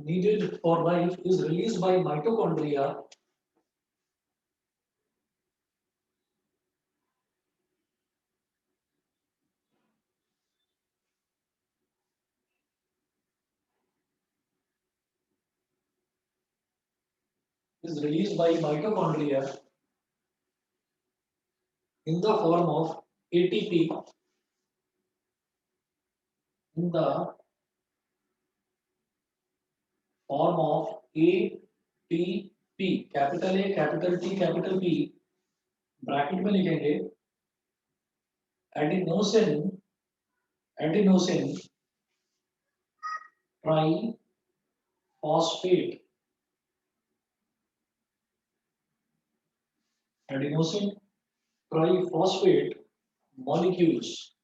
needed for life is released by mitochondria is released by mitochondria in the form of ATP in the form of ATP capital A capital T capital P bracket में लिखेंगे adenosine adenosine triphosphate adenosine triphosphate molecules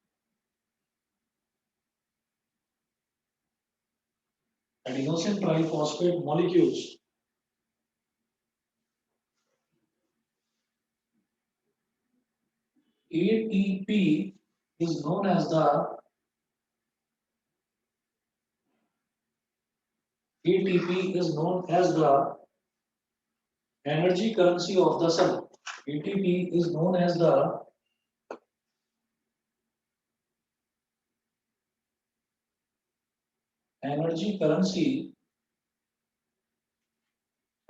adenosine triphosphate molecules ATP is known as the ATP is known as the energy currency of the cell. ATP is known as the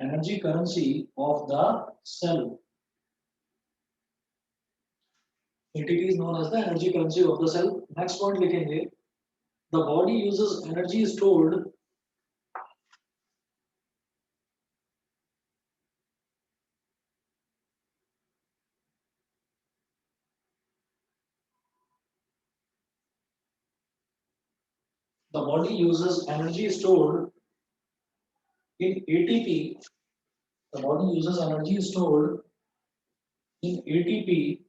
energy currency of the cell. ATP is known as the energy currency of the cell. Next point लिखेंगे. The body uses energy stored the body uses energy stored in ATP. The body uses energy stored in ATP.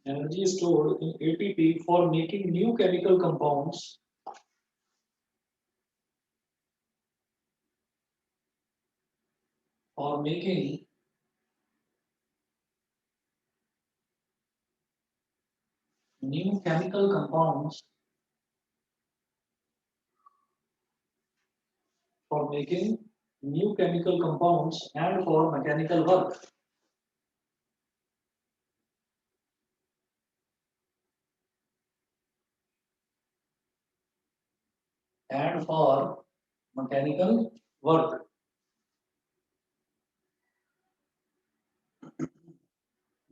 Energy stored in ATP for making new chemical compounds. For making new chemical compounds. For making new chemical compounds and for mechanical work. And for mechanical work.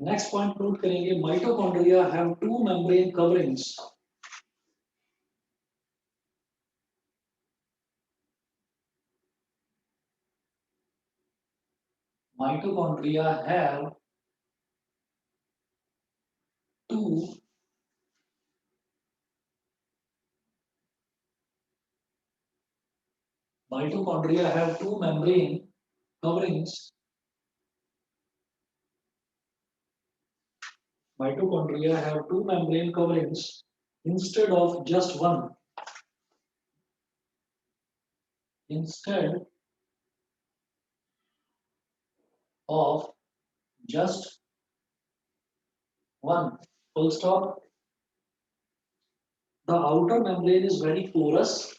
Next point note करेंगे mitochondria have two membrane coverings. Mitochondria have two membrane coverings. Mitochondria have two membrane coverings instead of just one. Instead of just one. Full stop. The outer membrane is very porous.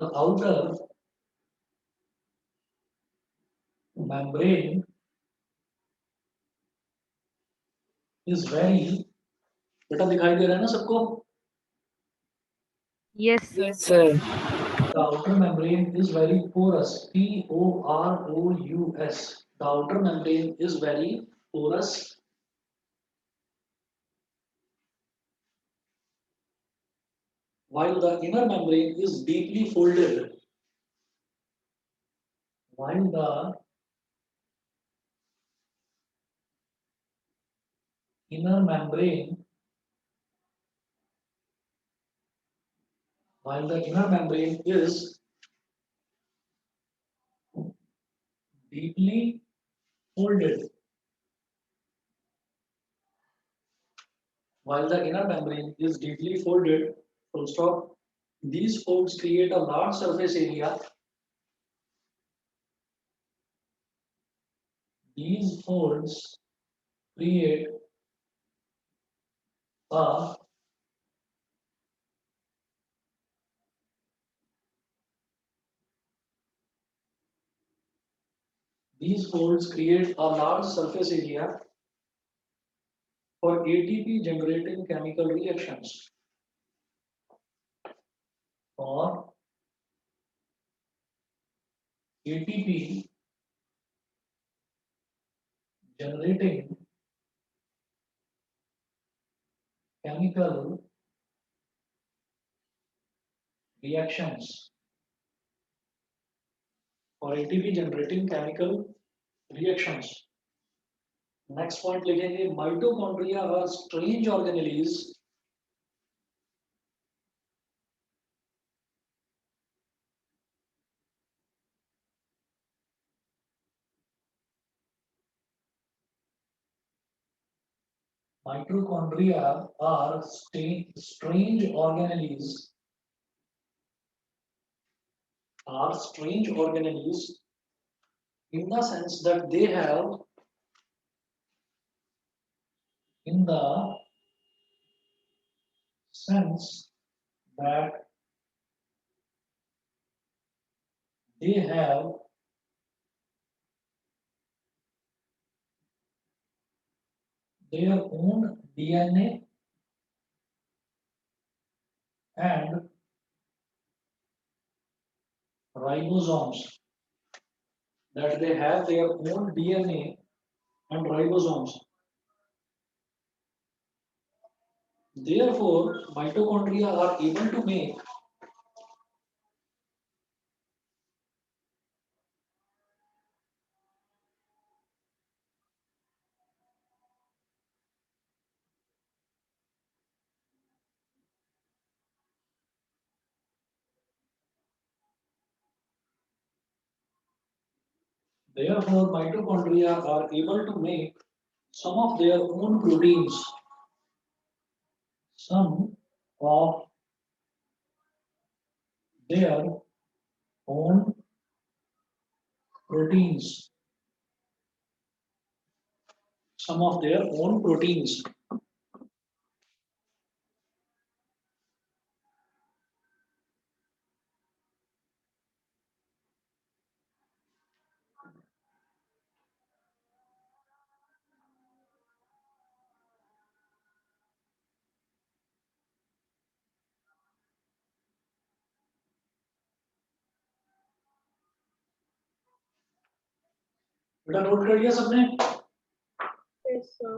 The outer membrane is very. बेटा दिखाई दे रहा है ना सबको? Yes, sir. Yes, sir. The outer membrane is very porous. Porous. The outer membrane is very porous. While the inner membrane is deeply folded. While the inner membrane is deeply folded. While the inner membrane is deeply folded, full stop. These folds create a large surface area. These folds create a these folds create a large surface area for ATP generating chemical reactions. For ATP generating chemical reactions. For ATP generating chemical reactions. Next point लिखेंगे mitochondria are strange organelles mitochondria are strange organelles in the sense that they have in the sense that they have their own DNA and ribosomes, that they have their own DNA and ribosomes. Therefore, mitochondria are able to make therefore mitochondria are able to make some of their own proteins, some of their own proteins, some of their own proteins. बेटा note कर लिया सबने? Yes, sir.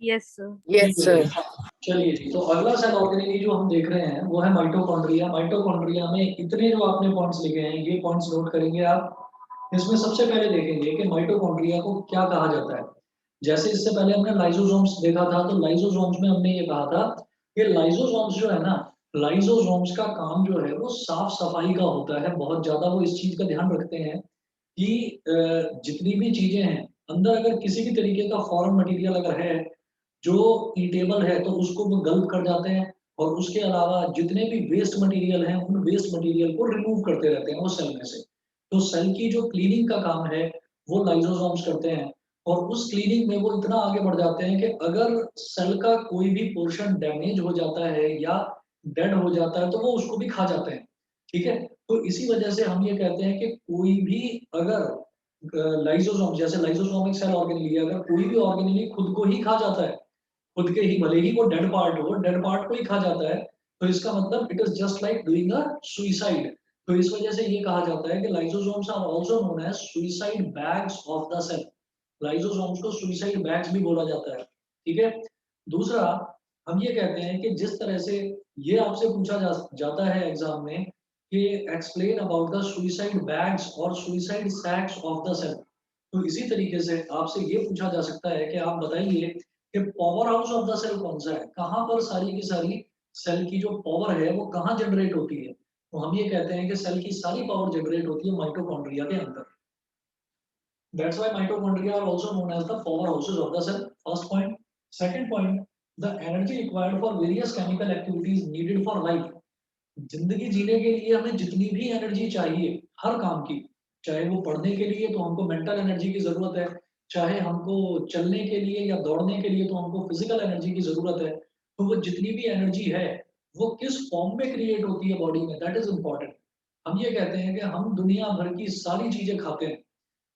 Yes, sir. ठीक है जी। चलिए जी, तो अगला cell organelle जो हम देख रहे हैं वो है माइटोकॉन्ड्रिया। माइटोकॉन्ड्रिया में इतने जो आपने पॉइंट्स लिखे हैं ये पॉइंट्स नोट करेंगे आप। इसमें सबसे पहले देखेंगे कि माइटोकॉन्ड्रिया को क्या कहा जाता है। जैसे इससे पहले हमने लाइसोसोम्स देखा था, तो लाइसोसोम्स में हमने ये कहा था कि लाइसोसोम्स जो है ना, लाइसोसोम्स का काम जो है वो साफ सफाई का होता है। बहुत ज्यादा वो इस चीज का ध्यान रखते हैं कि जितनी भी चीजें हैं अंदर, अगर किसी भी तरीके का फॉरेन मटेरियल अगर है जो ईटेबल है तो उसको वो गल्प कर जाते हैं, और उसके अलावा जितने भी वेस्ट मटेरियल हैं उन वेस्ट मटेरियल को रिमूव करते रहते हैं वो सेल में से। तो सेल की जो क्लीनिंग का काम है वो लाइसोसोम्स करते हैं, और उस क्लीनिंग में वो इतना आगे बढ़ जाते हैं कि अगर सेल का कोई भी पोर्शन डैमेज हो जाता है या डेड हो जाता है तो वो उसको भी खा जाते हैं। ठीक है, तो इसी वजह से हम ये कहते हैं कि कोई भी अगर लाइसोसोम, जैसे लाइसोसोम एक सेल ऑर्गेनेल है, अगर कोई भी ऑर्गेनेल खुद को ही खा जाता है, खुद के ही, भले ही वो डेड पार्ट हो, डेड पार्ट को ही खा जाता है, तो इसका मतलब it is just like doing a suicide. तो इस वजह से ये कहा जाता है कि lysosomes are also known as suicide bags of the cell. Lysosomes को सुइसाइड बैग्स भी बोला जाता है। ठीक है, दूसरा हम ये कहते हैं कि जिस तरह से ये आपसे पूछा जाता है एग्जाम में कि explain about the suicide bags और सुइसाइड सैक्स ऑफ द सेल, तो इसी तरीके से आपसे ये पूछा जा सकता है कि आप बताइए कि power house of the cell कौन सा है, कहाँ पर सारी की सारी सेल की जो पावर है वो कहाँ जनरेट होती है। तो हम ये कहते हैं कि सेल की सारी पावर जनरेट होती है माइटोकॉन्ड्रिया के अंदर। That's why mitochondria are also known as the powerhouses of the cell. First point. Second point, the energy required for various chemical activities needed for life. जिंदगी जीने के लिए हमें जितनी भी एनर्जी चाहिए हर काम की, चाहे वो पढ़ने के लिए तो हमको मेंटल एनर्जी की ज़रूरत है, चाहे हमको चलने के लिए या दौड़ने के लिए तो हमको फिज़िकल एनर्जी की ज़रूरत है। तो वो जितनी भी एनर्जी है, वो किस फॉर्म में क्रिएट होती है बॉडी में, दैट इज़ इम्पोर्टेंट। हम ये कहते हैं कि हम दुनिया भर की सारी चीज़ें खाते हैं।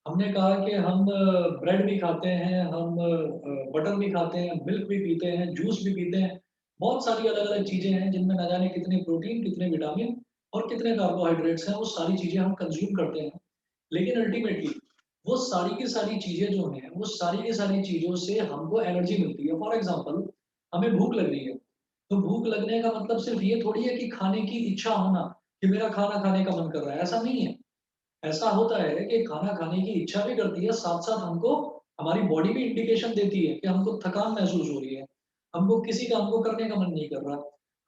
हमने कहा कि हम ब्रेड भी खाते हैं, हम बटर भी खाते हैं, मिल्क भी पीते हैं, जूस भी पीते हैं। बहुत सारी अलग-अलग चीज़ें हैं जिनमें ना जाने कितने प्रोटीन, कितने विटामिन और कितने कार्बोहाइड्रेट्स हैं, वो सारी चीज़ें हम कंज़्यूम करते हैं। लेकिन अल्टीमेटली वो सारी की सारी चीज़ें जो हैं, वो सारी की सारी चीज़ों से हमको एनर्जी मिलती है। फॉर एग्ज़ाम्पल हमें भूख लग रही है, तो भूख लगने का मतलब सिर्फ़ ये थोड़ी है कि खाने की इच्छा होना, कि मेरा खाना खाने का मन कर रहा है, ऐसा नहीं है। ऐसा होता है कि खाना खाने की इच्छा भी करती है, साथ-साथ हमको हमारी बॉडी भी इंडिकेशन देती है कि हमको थकान महसूस हो रही है, हमको किसी काम को करने का मन नहीं कर रहा।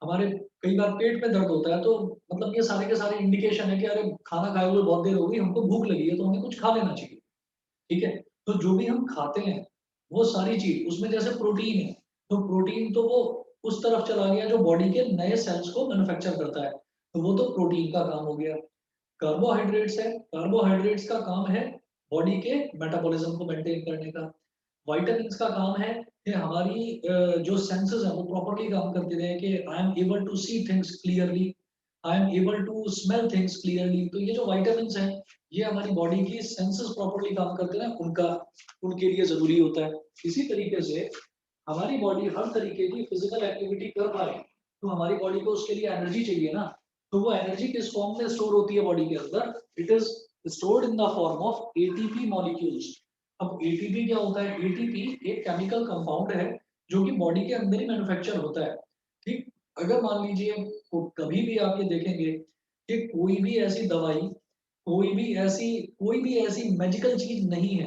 हमारे कई बार पेट में दर्द होता है, तो मतलब ये सारे के सारे इंडिकेशन है कि अरे खाना खाए हुए बहुत देर हो गई, हमको भूख लगी है, तो हमें कुछ खा लेना चाहिए, ठीक है? तो जो भी हम खाते हैं, वो सारी चीज़ उसमें जैसे प्रोटीन है, तो प्रोटीन तो वो उस तरफ चला गया जो बॉडी के नए सेल्स को मैन्युफैक्चर करता है, तो वो तो प्रोटीन का काम हो गया। कार्बोहाइड्रेट्स है, कार्बोहाइड्रेट्स का काम है बॉडी के मेटाबॉलिज्म को मेंटेन करने का। विटामिन्स का काम है कि हमारी जो सेंसेस हैं वो प्रॉपर्ली काम करते रहें कि I am able to see things clearly, I am able to smell things clearly. तो ये जो विटामिन्स हैं, ये हमारी बॉडी की सेंसेस प्रॉपर्ली काम करते हैं, उनका उनके लिए ज़रूरी होता है। इसी तरीके से हमारी बॉडी हर तरीके की फिजिकल एक्टिविटी कर पाए, तो हमारी बॉडी को उसके लिए एनर्जी चाहिए ना। तो वो एनर्जी किस फॉर्म में स्टोर होती है बॉडी के अंदर? It is stored in the form of ATP molecules. अब एटीपी क्या होता है? एटीपी एक केमिकल कंपाउंड है जो कि बॉडी के अंदर ही मैन्युफैक्चर होता है। ठीक, अगर मान लीजिए कभी भी आप ये देखेंगे कि कोई भी ऐसी मैजिकल चीज नहीं है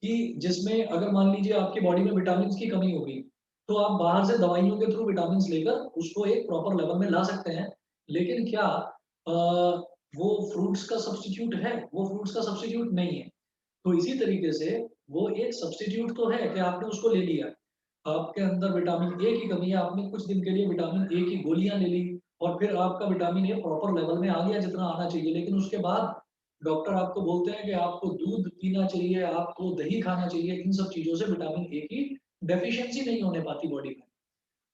कि जिसमें अगर मान लीजिए आपकी बॉडी में विटामिन्स की कमी हो गई, तो आप बाहर से दवाइयों के थ्रू विटामिन्स लेकर उसको एक प्रॉपर लेवल में ला सकते हैं। लेकिन क्या वो फ्रूट्स का सब्स्टिट्यूट है? वो फ्रूट्स का सब्स्टिट्यूट नहीं है। तो इसी तरीके से वो एक सब्स्टिट्यूट तो है कि आपने उसको ले लिया। आपके अंदर विटामिन ए की कमी है, आपने कुछ दिन के लिए विटामिन ए की गोलियाँ ले ली और फिर आपका विटामिन ए प्रॉपर लेवल में आ गया जितना आना चाहिए। लेकिन उसके बाद डॉक्टर आपको बोलते हैं कि आपको दूध पीना चाहिए, आपको दही खाना चाहिए। इन सब चीज़ों से विटामिन ए की डेफिशिएंसी नहीं होने पाती बॉडी में।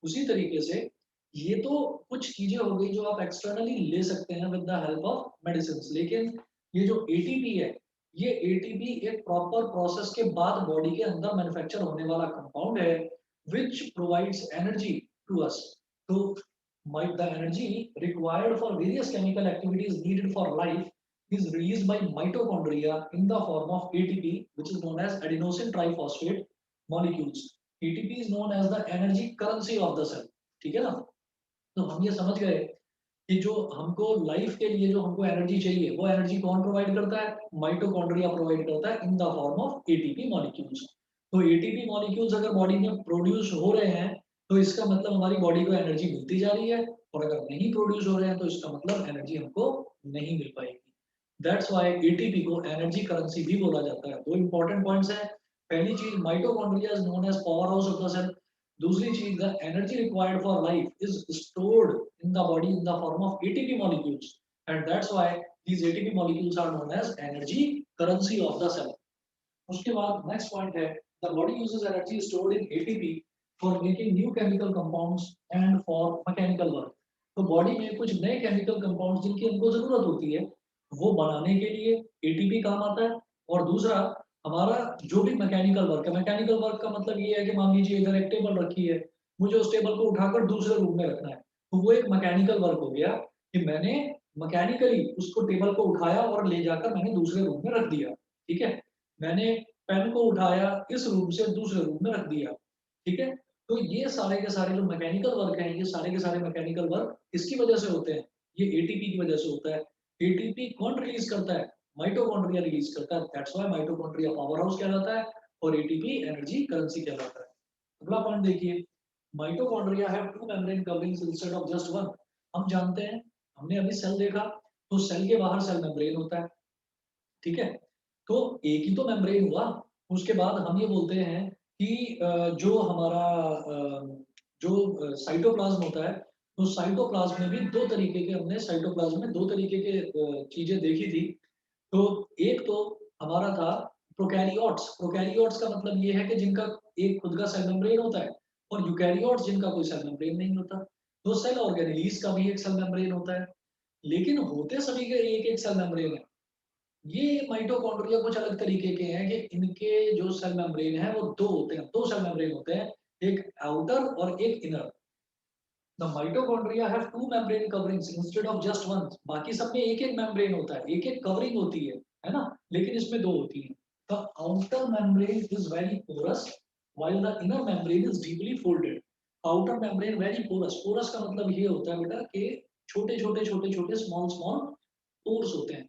उसी तरीके से ये तो कुछ चीज़ें हो गई जो आप एक्सटर्नली ले सकते हैं with the help of medicines. लेकिन ये जो एटीपी है, ये एटीपी एक प्रॉपर प्रोसेस के बाद बॉडी के अंदर मैन्युफैक्चर होने वाला कंपाउंड है which provides energy to us. तो might the energy required for various chemical activities needed for life is released by mitochondria in the form of ATP, which is known as adenosine triphosphate molecules. ATP is known as the energy currency of the cell। ठीक है ना? तो हम ये समझ गए कि जो हमको लाइफ के लिए जो हमको एनर्जी चाहिए, वो एनर्जी कौन प्रोवाइड करता है? माइटोकॉन्ड्रिया प्रोवाइड करता है in the form of ATP molecules. तो एटीपी मॉलिक्यूल्स अगर बॉडी में प्रोड्यूस हो रहे हैं, तो इसका मतलब हमारी बॉडी को एनर्जी मिलती जा रही है, और अगर नहीं प्रोड्यूस हो रहे हैं, तो इसका मतलब एनर्जी हमको नहीं मिल पाएगी। दैट्स व्हाई एटीपी को एनर्जी करेंसी भी बोला जाता है। दो इंपॉर्टेंट पॉइंट्स हैं। पहली चीज, mitochondria is known as power house of the cell. दूसरी चीज, the energy required for life is stored in the body in the form of ATP molecules, and that's why these ATP molecules are known as energy currency of the cell। उसके बाद next point है, the body uses energy stored in ATP for making new chemical compounds and for mechanical work। तो body में कुछ नए chemical compounds जिनकी हमको जरूरत होती है, वो बनाने के लिए एटीपी काम आता है। और दूसरा, हमारा जो भी मैकेनिकल वर्क है, मैकेनिकल वर्क का मतलब ये है कि मान लीजिए इधर एक टेबल रखी है, मुझे उस टेबल को उठाकर दूसरे रूम में रखना है, तो वो एक मैकेनिकल वर्क हो गया कि मैंने मैकेनिकली उसको टेबल को उठाया और ले जाकर मैंने दूसरे रूम में रख दिया। ठीक है? मैंने पेन को उठाया, इस रूम से दूसरे रूम में रख दिया। ठीक है? तो ये सारे के सारे जो मैकेनिकल वर्क हैं, ये सारे के सारे मैकेनिकल वर्क किसकी वजह से होते हैं? ये एटीपी की वजह से होता है। एटीपी कौन रिलीज़ करता है? माइटोकॉन्ड्रिया रिलीज़ करता है। That's why mitochondria power house कहलाता है और एटीपी एनर्जी करेंसी कहलाता है। अगला पॉइंट देखिए, mitochondria have two membrane coverings instead of just one. हम जानते हैं, हमने अभी सेल देखा, तो सेल के बाहर सेल मेम्ब्रेन होता है। ठीक है? तो एक ही तो मेम्ब्रेन हुआ। उसके बाद हम ये बोलते हैं कि जो हमारा साइटोप्लाज्म होता है, तो साइटोप्लाज्म में भी दो तरीके के हमने साइटोप्लाज्म में दो तरीके के चीजें देखी थी। तो एक तो हमारा था प्रोकैरियोट्स। प्रोकैरियोट्स का मतलब ये है कि जिनका एक खुद का सेल मेम्ब्रेन होता है, और यूकैरियोट्स जिनका कोई सेल मेम्ब्रेन नहीं होता। तो सेल ऑर्गेनेलीज का भी एक सेल मेम्ब्रेन होता है, लेकिन होते सभी के एक एक सेल मेम्ब्रेन है। ये माइटोकॉन्ड्रिया कुछ अलग तरीके के हैं कि इनके जो सेल मेम्ब्रेन है वो दो होते हैं, दो सेल मेम्ब्रेन होते हैं, एक आउटर और एक inner. The mitochondria have two membrane coverings instead of just one. बाकी सब में एक एक मेम्ब्रेन होता है, एक एक कवरिंग होती है ना, लेकिन इसमें दो होती है। The outer membrane is very porous while the inner membrane is deeply folded. Outer membrane very porous. Porous का मतलब ये होता है बेटा कि छोटे छोटे छोटे छोटे स्मॉल स्मॉल पोर्स होते हैं।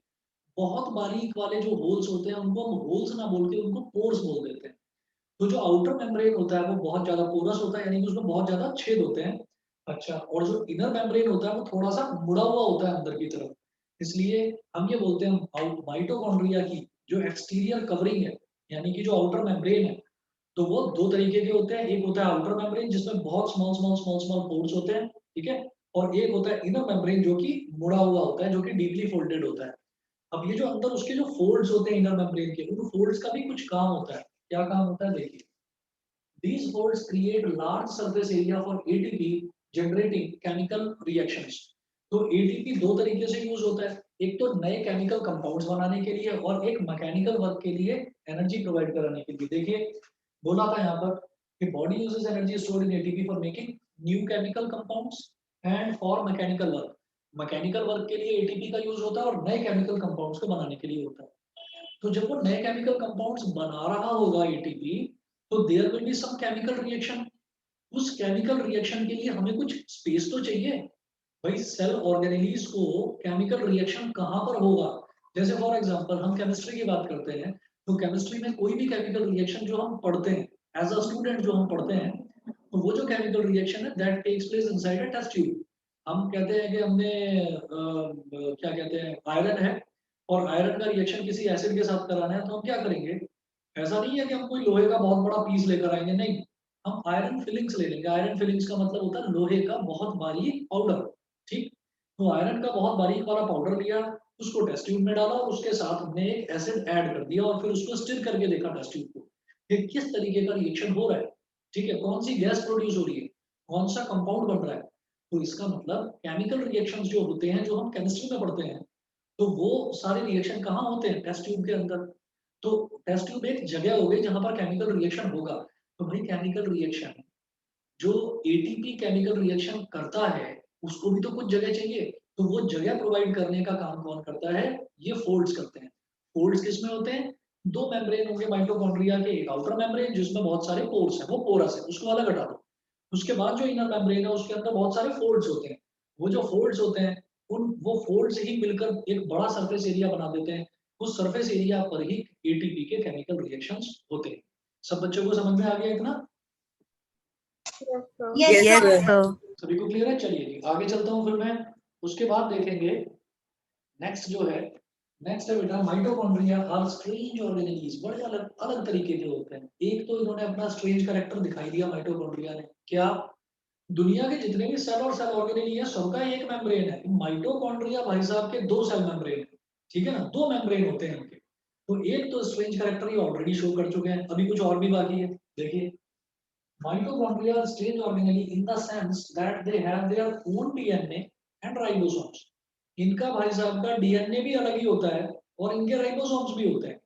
बहुत बारीक वाले जो होल्स होते हैं उनको हम होल्स ना बोल के उनको पोर्स बोल देते हैं। तो जो आउटर मेम्ब्रेन होता है वो बहुत ज्यादा पोरस होता है, यानी कि उसमें बहुत ज्यादा छेद होते हैं। अच्छा, और जो इनर मेम्ब्रेन होता है वो थोड़ा सा मुड़ा हुआ होता है अंदर की तरफ। इसलिए हम ये बोलते हैं माइटोकॉन्ड्रिया की जो एक्सटीरियर कवरिंग है, यानी कि जो आउटर मेम्ब्रेन है, तो वो दो तरीके के होते हैं। एक होता है आउटर मेम्ब्रेन जिसमें बहुत small small small small pores होते हैं, ठीक है, और एक होता है इनर मेम्ब्रेन जो कि मुड़ा हुआ होता है, जो कि डीपली फोल्डेड होता है। अब ये जो अंदर उसके जो फोल्ड्स होते हैं इनर मेम्ब्रेन के, उन फोल्ड्स का भी कुछ काम होता है। क्या काम होता है देखिए। These folds create large surface area for ATP generating chemical reactions. तो ATP दो तरीके से यूज होता है, एक तो नए केमिकल कंपाउंड्स बनाने के लिए और एक मैकेनिकल वर्क के लिए, एनर्जी प्रोवाइड कराने के लिए। देखिए बोला था यहाँ पर कि body uses energy stored in ATP for making new chemical compounds and for mechanical work. Mechanical work के लिए एटीपी का यूज होता है और नए केमिकल कंपाउंड्स को बनाने के लिए होता है। तो जब वो नए केमिकल कंपाउंड्स बना रहा होगा एटीपी, तो there will be some chemical reaction. उस केमिकल रिएक्शन के लिए हमें कुछ स्पेस तो चाहिए। भाई सेल ऑर्गेनेलीज को केमिकल रिएक्शन कहाँ पर होगा? जैसे फॉर एग्जांपल हम केमिस्ट्री की बात करते हैं, तो केमिस्ट्री में कोई भी केमिकल रिएक्शन जो हम पढ़ते हैं, एज अ स्टूडेंट जो हम पढ़ते हैं, तो वो जो केमिकल रिएक्शन है that takes place inside a test tube. हम कहते हैं कि हमने क्या कहते हैं, आयरन है और आयरन का रिएक्शन किसी एसिड के साथ कराना है, तो हम क्या करेंगे? ऐसा नहीं है कि हम कोई लोहे का बहुत बड़ा पीस लेकर आएंगे, नहीं, हम आयरन फिलिंग्स ले लेंगे। आयरन फिलिंग्स का मतलब होता है लोहे का बहुत बारीक पाउडर, ठीक। तो आयरन का बहुत बारीक वाला पाउडर लिया, उसको टेस्ट ट्यूब में डाला और उसके साथ हमने एक एसिड ऐड कर दिया और फिर उसको स्टिर करके देखा टेस्ट ट्यूब को कि किस तरीके का रिएक्शन हो रहा है, ठीक है, कौन सी गैस प्रोड्यूस हो रही है, कौन सा कंपाउंड बन रहा है। तो इसका मतलब केमिकल रिएक्शंस जो होते हैं जो हम केमिस्ट्री में पढ़ते हैं, तो वो सारे रिएक्शन कहाँ होते हैं? टेस्ट ट्यूब के अंदर। तो टेस्ट ट्यूब एक जगह हो गई जहां पर केमिकल रिएक्शन होगा। तो भाई केमिकल रिएक्शन जो एटीपी केमिकल रिएक्शन करता है, उसको भी तो कुछ जगह चाहिए। तो वो जगह प्रोवाइड करने का काम कौन करता है? ये फोल्ड्स करते हैं। फोल्ड्स किसमें होते हैं? दो मेम्ब्रेन होंगे माइटोकॉन्ड्रिया के, एक आउटर मेम्ब्रेन जिसमें बहुत सारे पोर्स हैं, वो पोरस है, उसको अलग हटा दो। उसके बाद जो इनर मेम्ब्रेन है उसके अंदर बहुत सारे फोल्ड्स होते हैं। वो जो फोल्ड्स होते हैं, उन वो फोल्ड्स ही मिलकर एक बड़ा सरफेस एरिया बना देते हैं। उस सरफेस एरिया पर ही एटीपी के केमिकल रिएक्शंस होते हैं। सब बच्चों को समझ में आ गया इतना? Yes, sir. Yes, Yes, sir. sir. सभी को क्लियर है? चलिए जी आगे चलता हूँ फिर मैं। उसके बाद देखेंगे नेक्स्ट जो है, नेक्स्ट है बेटा माइटोकॉन्ड्रिया आर स्ट्रेंज ऑर्गेनेलीज। बड़े अलग अलग तरीके के होते हैं। एक तो इन्होंने अपना स्ट्रेंज कैरेक्टर दिखाई दिया माइटोकॉन्ड्रिया ने। क्या? दुनिया के जितने भी सेल और सेल ऑर्गेनेली है सबका एक मेम्ब्रेन है। माइटोकॉन्ड्रिया भाई साहब के दो सेल मेम्ब्रेन है, ठीक है ना, दो मेम्ब्रेन होते हैं इनके। तो एक तो स्ट्रेंज कैरेक्टर ये ऑलरेडी शो कर चुके हैं, अभी कुछ और भी बाकी है। देखिए mitochondria are strange organelle in the sense that they have their own DNA and ribosomes. इनका भाई साहब का डीएनए भी अलग ही होता है और इनके राइबोसोम्स भी होते हैं।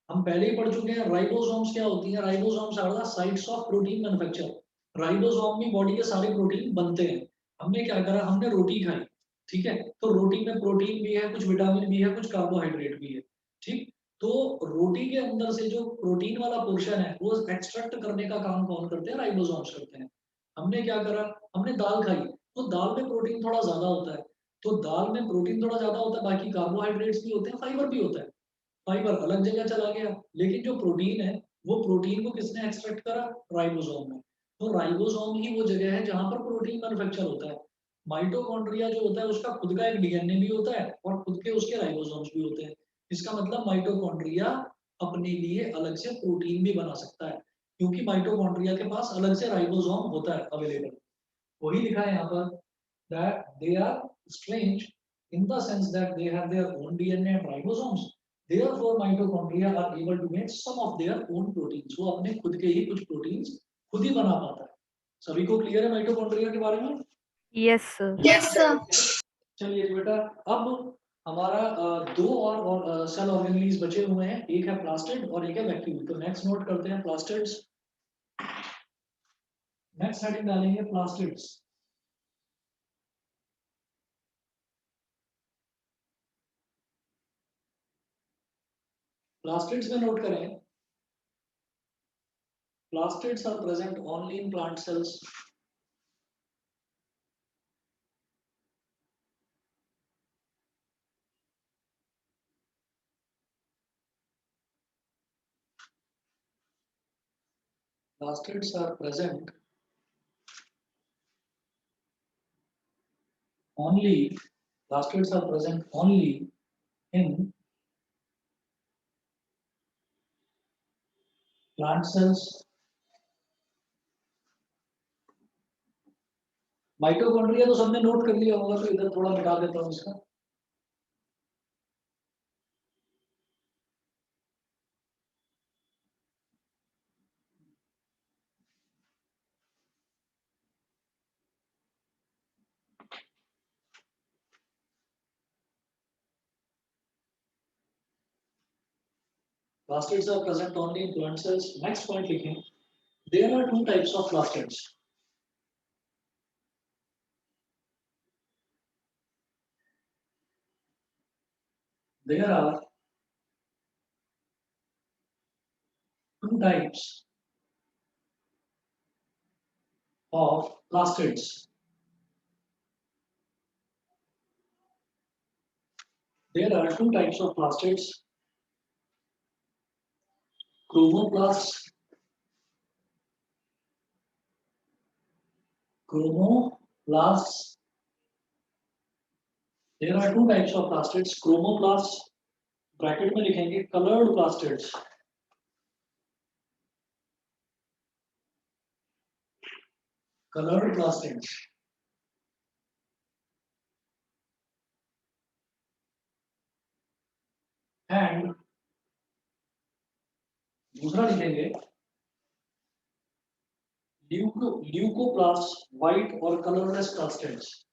हम पहले ही पढ़ चुके हैं राइबोसोम्स क्या होती हैं। Ribosomes are the sites of protein manufacture. Ribosome में बॉडी के सारे प्रोटीन बनते हैं। हमने क्या करा? हमने रोटी खाई, ठीक है, तो रोटी में प्रोटीन भी है, कुछ विटामिन भी है, कुछ कार्बोहाइड्रेट भी है, ठीक। तो रोटी के अंदर से जो प्रोटीन वाला पोर्शन है वो एक्सट्रैक्ट करने का काम कौन करते हैं? राइबोसोम्स करते हैं। हमने क्या करा? हमने दाल खाई, तो दाल में प्रोटीन थोड़ा ज्यादा होता है, तो दाल में प्रोटीन थोड़ा ज्यादा होता है, बाकी कार्बोहाइड्रेट्स भी होते हैं, फाइबर भी होता है। फाइबर अलग जगह चला गया, लेकिन जो प्रोटीन है वो प्रोटीन को किसने एक्सट्रैक्ट करा? राइबोसोम में। तो राइबोसोम ही वो जगह है जहां पर प्रोटीन मैन्युफैक्चर होता है। माइटोकॉन्ड्रिया जो होता है उसका खुद का एक डीएनए भी होता है और खुद के उसके राइबोसोम्स भी होते हैं। इसका मतलब माइटोकॉन्ड्रिया अपने लिए अलग से प्रोटीन भी बना सकता है, क्योंकि माइटोकॉन्ड्रिया के पास अलग से राइबोसोम होता है अवेलेबल। वही लिखा है यहाँ पर that they are strange in the sense that they have their own DNA and ribosomes. Therefore, mitochondria are able to make some of their own proteins. वो अपने खुद के ही कुछ proteins खुद ही बना पाता है. सभी को क्लियर है माइटोकॉन्ड्रिया के बारे में? Yes, sir. Yes, sir. चलिए जी बेटा, अब हमारा दो और सेल ऑर्गेनेल्स बचे हुए हैं. एक है प्लास्टिड और एक है वैक्यूल. तो नेक्स्ट नोट करते हैं प्लास्टिड्स. नेक्स्ट हेडिंग डालेंगे प्लास्टिड्स. प्लास्टिड्स में नोट करें, plastids are present only in plant cells. Plastids are present only. Plastids are present only in plant cells. Mitochondria तो सबने नोट कर लिया होगा, तो इधर थोड़ा मिटा देता हूँ इसका. Plastids are present only in plant cells. Next point लिखें. There are two types of plastids. There are two types of plastids. There are two types of plastids. Chromoplasts. Chromoplasts. There are two types of plastids. Chromoplasts. Bracket में लिखेंगे colored plastids. Colored plastids. And दूसरा लिखेंगे leucoplasts, white और colorless plastids.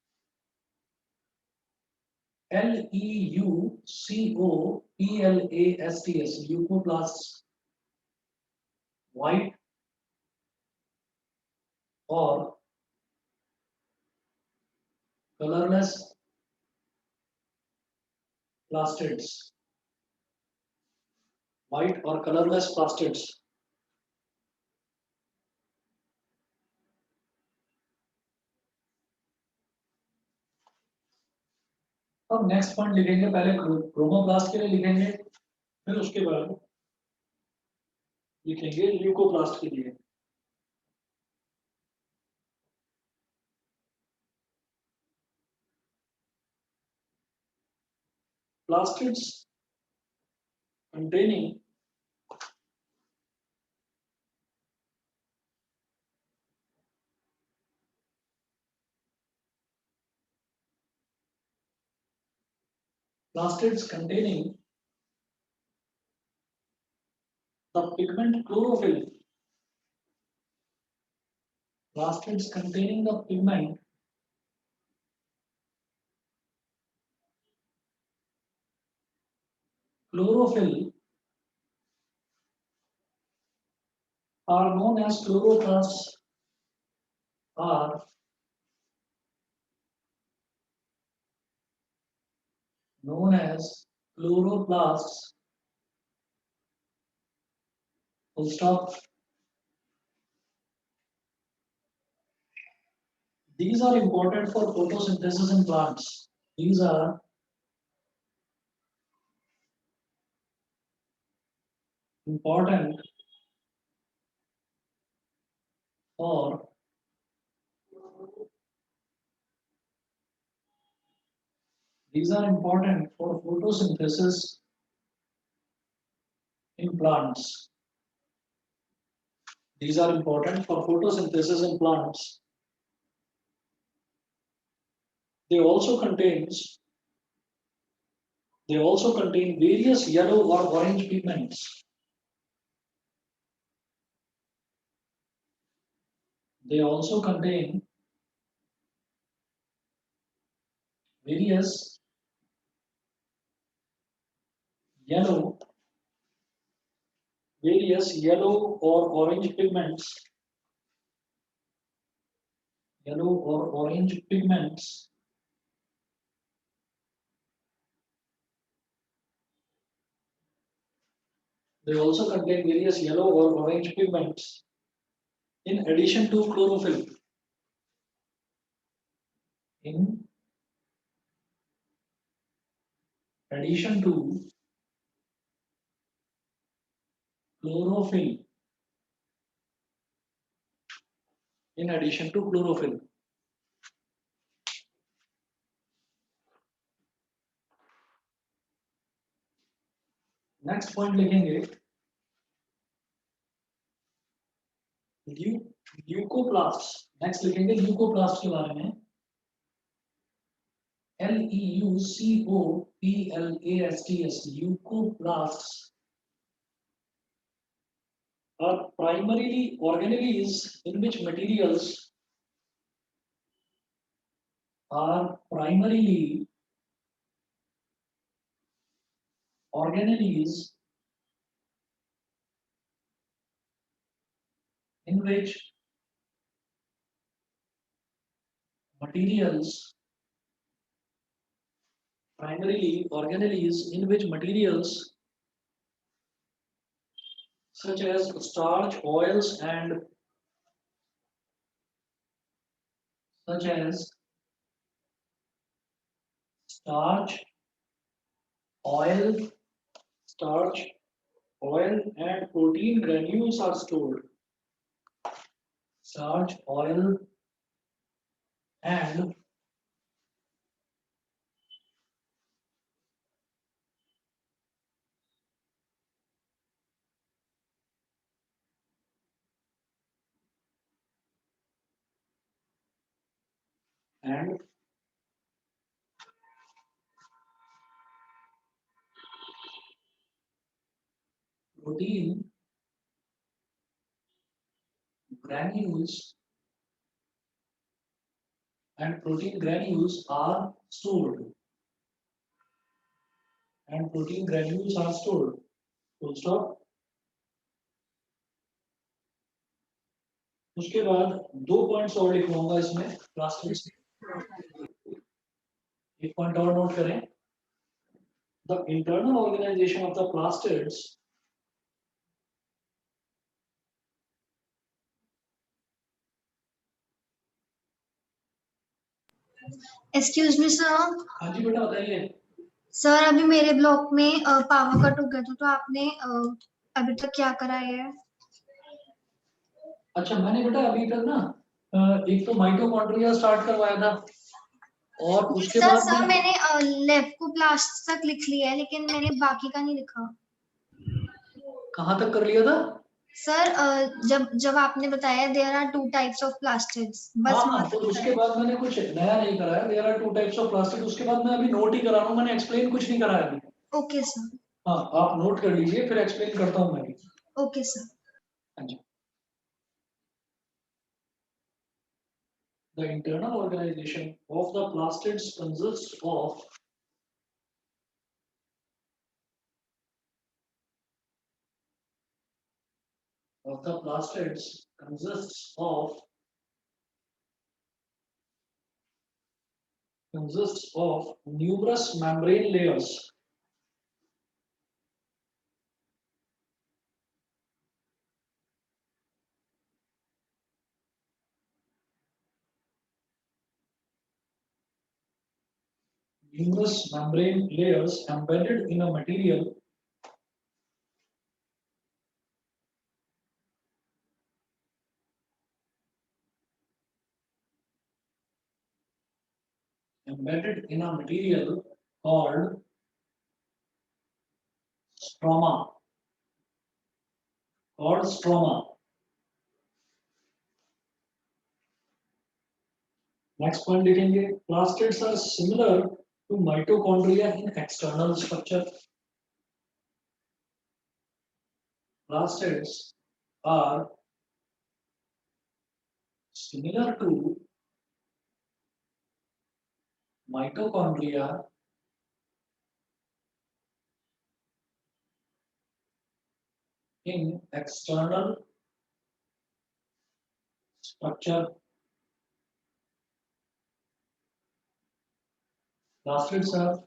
LEUCOPLASTS. leucoplasts, white और colorless plastids. White और colorless plastids. अब next point लिखेंगे. पहले क्रोमोप्लास्ट के लिए लिखेंगे, फिर उसके बाद लिखेंगे ल्यूकोप्लास्ट के लिए. Plastids containing the pigment chlorophyll. Plastids containing the pigment chlorophyll are known as chloroplasts. Are known as chloroplasts. Full stop. These are important for photosynthesis in plants. These are important for photosynthesis in plants. These are important for photosynthesis in plants. They also contains they also contain various yellow or orange pigments. They also contain various yellow or orange pigments. Yellow or orange pigments. They also contain various yellow or orange pigments in addition to chlorophyll. In addition to chlorophyll. In addition to chlorophyll. Next point लिखेंगे leucoplast. Next लिखेंगे leucoplast के बारे में। LEUCOPLASTS ल्यूकोप्लास्ट्स are primarily organelles in which materials are primarily organelles in which materials such as starch, oils and such as starch, oil, and protein granules are stored. Starch, oil, and protein granules are stored. Full stop. उसके बाद 2 points और लिखवाऊंगा इसमें plastid से। एक point और note करें। The internal organization of the plastids excuse me sir. हाँ जी बेटा बताइए। सर अभी मेरे ब्लॉक में पावर कट हो गया था, तो आपने अभी तक क्या कराया है? अच्छा मैंने बेटा अभी तक ना एक तो माइटोकॉन्ड्रिया स्टार्ट करवाया था और उसके सर बाद सर मैंने लेफ्कोप्लास्ट तक लिख लिया है, लेकिन मैंने बाकी का नहीं लिखा। कहाँ तक कर लिया था? सर जब जब आपने बताया there are 2 types of plastids, बस हाँ वहां तो तक उसके बाद मैंने कुछ नया नहीं कराया। There are 2 types of plastid. उसके बाद मैं अभी नोट ही करा रहा हूँ, मैंने एक्सप्लेन कुछ नहीं कराया अभी। Okay sir. हाँ आप नोट कर लीजिए, फिर एक्सप्लेन करता हूँ मैं भी। Okay sir. हाँ जी। The internal organization of the plastids consists of numerous membrane layers. Numerous membrane layers embedded in a material called stroma. Called stroma. Next point लिखेंगे, plastids are similar to mitochondria in external structure. Plastids are similar to mitochondria in external structure. Plastids are